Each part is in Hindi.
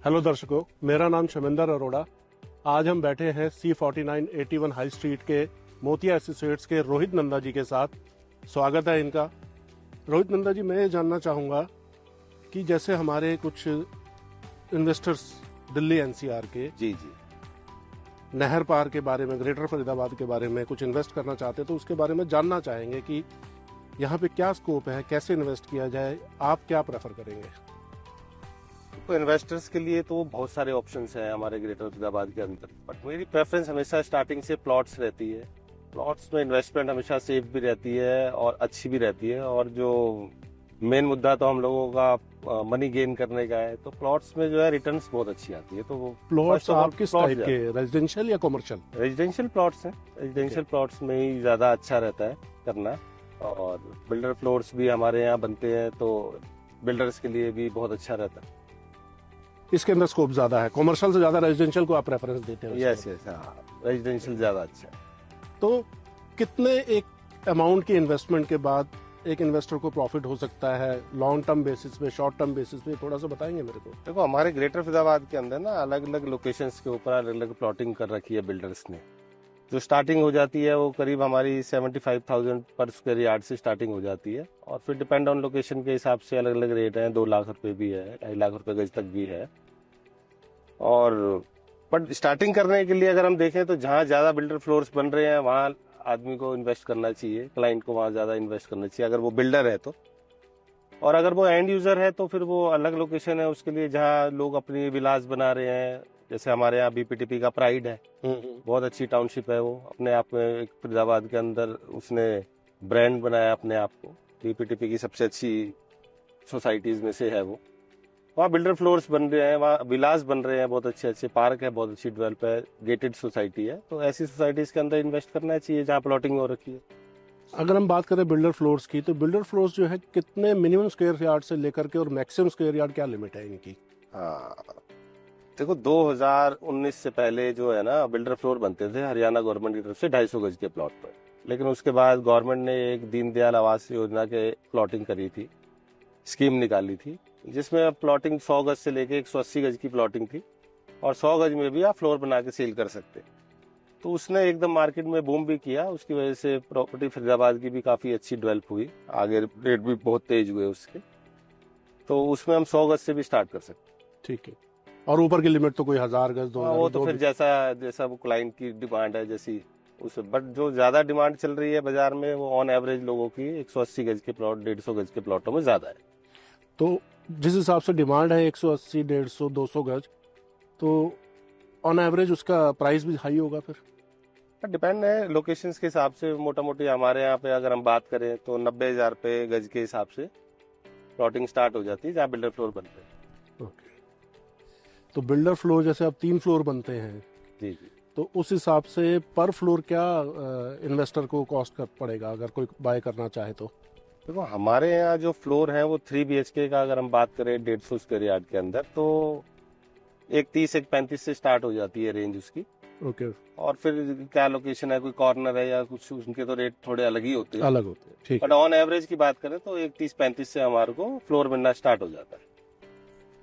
हेलो दर्शकों, मेरा नाम शमिंदर अरोड़ा। आज हम बैठे हैं C4981 हाई स्ट्रीट के मोतिया एसोसिएट्स के रोहित नंदा जी के साथ। स्वागत है इनका। रोहित नंदा जी, मैं ये जानना चाहूँगा कि जैसे हमारे कुछ इन्वेस्टर्स दिल्ली एनसीआर के जी नहर पार के बारे में, ग्रेटर फरीदाबाद के बारे में कुछ इन्वेस्ट करना चाहते हैं, तो उसके बारे में जानना चाहेंगे कि यहाँ पे क्या स्कोप है, कैसे इन्वेस्ट किया जाए, आप क्या प्रेफर करेंगे? तो इन्वेस्टर्स के लिए तो बहुत सारे ऑप्शंस हैं हमारे ग्रेटर फरीदाबाद के अंदर, बट मेरी प्रेफरेंस हमेशा स्टार्टिंग से प्लॉट्स रहती है। प्लॉट्स में इन्वेस्टमेंट हमेशा सेफ भी रहती है और अच्छी भी रहती है, और जो मेन मुद्दा तो हम लोगों का मनी गेन करने का है, तो प्लॉट्स में जो है रिटर्न्स बहुत अच्छी आती है। तो वो प्लॉट्स आप किस टाइप के, रेजिडेंशियल या कॉमर्शियल? रेजिडेंशियल प्लॉट्स हैं। रेजिडेंशियल प्लॉट्स में ही ज्यादा अच्छा रहता है करना, और बिल्डर फ्लोर्स भी हमारे यहाँ बनते हैं, तो बिल्डर्स के लिए भी बहुत अच्छा रहता है। इसके अंदर स्कोप ज्यादा है, कॉमर्शियल से ज्यादा रेजिडेंशियल को आप प्रेफरेंस देते हैं? यस, हाँ, रेजिडेंशियल ज्यादा अच्छा है। तो कितने एक अमाउंट की इन्वेस्टमेंट के बाद एक इन्वेस्टर को प्रॉफिट हो सकता है, लॉन्ग टर्म बेसिस पे, शॉर्ट टर्म बेसिस पे, थोड़ा सा बताएंगे मेरे को? देखो, हमारे ग्रेटर फरीदाबाद के अंदर ना अलग अलग लोकेशंस के ऊपर अलग अलग प्लॉटिंग कर रखी है बिल्डर्स ने। जो स्टार्टिंग हो जाती है वो करीब हमारी 75,000 पर स्क्वायर यार्ड से स्टार्टिंग हो जाती है, और फिर डिपेंड ऑन लोकेशन के हिसाब से अलग अलग रेट हैं। 2 लाख रुपए भी है, 2.5 लाख रुपए गज तक भी है। और बट स्टार्टिंग करने के लिए अगर हम देखें तो जहाँ ज्यादा बिल्डर फ्लोर्स बन रहे हैं वहाँ आदमी को इन्वेस्ट करना चाहिए, क्लाइंट को वहाँ ज्यादा इन्वेस्ट करना चाहिए अगर वो बिल्डर है तो। और अगर वो एंड यूजर है तो फिर वो अलग लोकेशन है उसके लिए, जहाँ लोग अपनी विलास बना रहे हैं। जैसे हमारे यहाँ बीपीटीपी का प्राइड है, बहुत अच्छी टाउनशिप है वो, अपने आप में एक फरीदाबाद के अंदर उसने ब्रांड बनाया अपने आप को। बीपीटीपी की सबसे अच्छी सोसाइटीज में से है वो। वहाँ बिल्डर फ्लोर्स बन रहे हैं, वहाँ विलास बन रहे हैं, बहुत अच्छे अच्छे पार्क है, बहुत अच्छी डेवलप है, गेटेड सोसाइटी है। तो ऐसी सोसाइटीज के अंदर इन्वेस्ट करना चाहिए जहाँ प्लॉटिंग हो रखी है। अगर हम बात करें बिल्डर फ्लोर्स की, तो बिल्डर फ्लोर्स जो है कितने मिनिमम स्क्वायर यार्ड से लेकर के और मैक्सिमम स्क्वायर यार्ड क्या लिमिट है इनकी? हाँ, देखो 2019 से पहले जो है ना बिल्डर फ्लोर बनते थे हरियाणा गवर्नमेंट की तरफ से 250 गज के प्लॉट पर। लेकिन उसके बाद गवर्नमेंट ने एक दीनदयाल आवास योजना के प्लॉटिंग करी थी, स्कीम निकाली थी, जिसमें प्लॉटिंग 100 गज से लेके 180 गज की प्लॉटिंग थी, और 100 गज में भी आप फ्लोर बना के सेल कर सकते। तो उसने एकदम मार्केट में बूम भी किया, उसकी वजह से प्रॉपर्टी फरीदाबाद की भी काफी अच्छी डेवलप हुई, आगे रेट भी बहुत तेज हुए उसके। तो उसमें हम 100 गज से भी स्टार्ट कर सकते। ठीक है। और ऊपर की लिमिट तो कोई 1000 गज, 2000? वो तो फिर जैसा वो क्लाइंट की डिमांड है जैसी उस, बट जो ज्यादा डिमांड चल रही है बाजार में वो ऑन एवरेज लोगों की 180 गज के प्लॉट, 150 गज के प्लॉटों में ज्यादा है। तो जिस हिसाब से डिमांड है 180, 150, 200 गज, तो ऑन एवरेज उसका प्राइस भी हाई होगा फिर? डिपेंड है लोकेशंस के हिसाब से। मोटा मोटी हमारे यहाँ पे अगर हम बात करें तो 90,000 रुपए गज के हिसाब से प्लॉटिंग स्टार्ट हो जाती है जहाँ बिल्डर फ्लोर बनते हैं। ओके। तो बिल्डर फ्लोर जैसे अब 3 फ्लोर बनते हैं, जी जी, तो उस हिसाब से पर फ्लोर क्या इन्वेस्टर को कॉस्ट कर पड़ेगा अगर कोई बाय करना चाहे तो? देखो हमारे यहाँ जो फ्लोर है वो 3 BHK का अगर हम बात करें 150 स्क्वायर यार्ड के अंदर, तो 130 135 से स्टार्ट हो जाती है रेंज उसकी। ओके। और फिर क्या लोकेशन है, कोई कॉर्नर है या कुछ, उनके तो रेट थोड़े अलग ही होते हैं। अलग होते हैं, ठीक। बट ऑन एवरेज की बात करें तो 130-35 से हमारे को फ्लोर बनना स्टार्ट हो जाता है।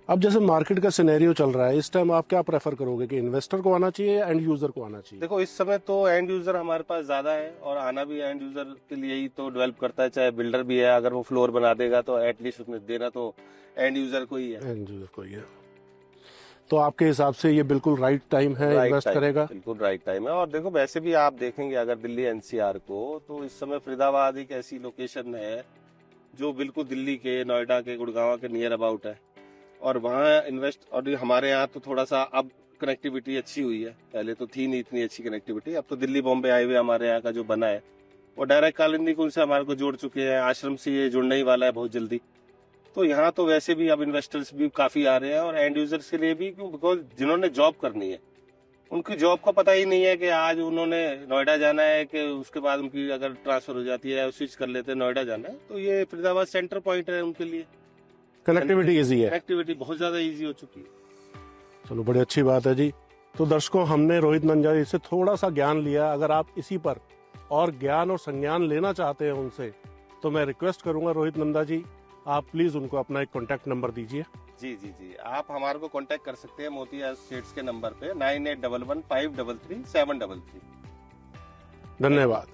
अब जैसे मार्केट का सिनेरियो चल रहा है इस टाइम, आप क्या प्रेफर करोगे कि इन्वेस्टर को आना चाहिए, एंड यूजर को आना चाहिए? देखो इस समय तो एंड यूजर हमारे पास ज्यादा है, और आना भी एंड यूजर के लिए ही तो डेवलप करता है, चाहे बिल्डर भी है। अगर वो फ्लोर बना देगा तो एटलीस्ट उसमें देना तो एंड यूजर को ही है। एंड यूजर को ही है। तो आपके हिसाब से ये बिल्कुल राइट टाइम है इन्वेस्ट करेगा? बिल्कुल राइट टाइम है। और देखो वैसे भी आप देखेंगे अगर दिल्ली एनसीआर को, तो इस समय फरीदाबाद एक ऐसी लोकेशन है जो बिल्कुल दिल्ली के, नोएडा के, गुड़गांव के नियर अबाउट है, और वहाँ इन्वेस्ट। और हमारे यहाँ तो थोड़ा सा अब कनेक्टिविटी अच्छी हुई है, पहले तो थी नहीं इतनी अच्छी कनेक्टिविटी। अब तो दिल्ली बॉम्बे हाईवे हमारे यहाँ का जो बना है वो डायरेक्ट कालिंदी कुंज से हमारे को जोड़ चुके हैं, आश्रम से ये जुड़ने ही वाला है बहुत जल्दी। तो यहाँ तो वैसे भी अब इन्वेस्टर्स भी काफी आ रहे हैं, और एंड यूजर्स के लिए भी, क्यों, बिकॉज जिन्होंने जॉब करनी है उनकी जॉब का पता ही नहीं है कि आज उन्होंने नोएडा जाना है, कि उसके बाद उनकी अगर ट्रांसफर हो जाती है, स्विच कर लेते हैं, नोएडा जाना है, तो ये फरीदाबाद सेंटर पॉइंट है उनके लिए। कनेक्टिविटी इजी है, कनेक्टिविटी बहुत ज्यादा इजी हो चुकी है। चलो, बड़ी अच्छी बात है जी। तो दर्शकों, हमने रोहित नंदा जी से थोड़ा सा ज्ञान लिया। अगर आप इसी पर और ज्ञान और संज्ञान लेना चाहते हैं उनसे, तो मैं रिक्वेस्ट करूंगा रोहित नंदा जी, आप प्लीज उनको अपना एक कॉन्टैक्ट नंबर दीजिए। जी जी जी, आप हमारे को कांटेक्ट कर सकते हैं मोतिया एसोसिएट्स के नंबर पे 9811533733। धन्यवाद।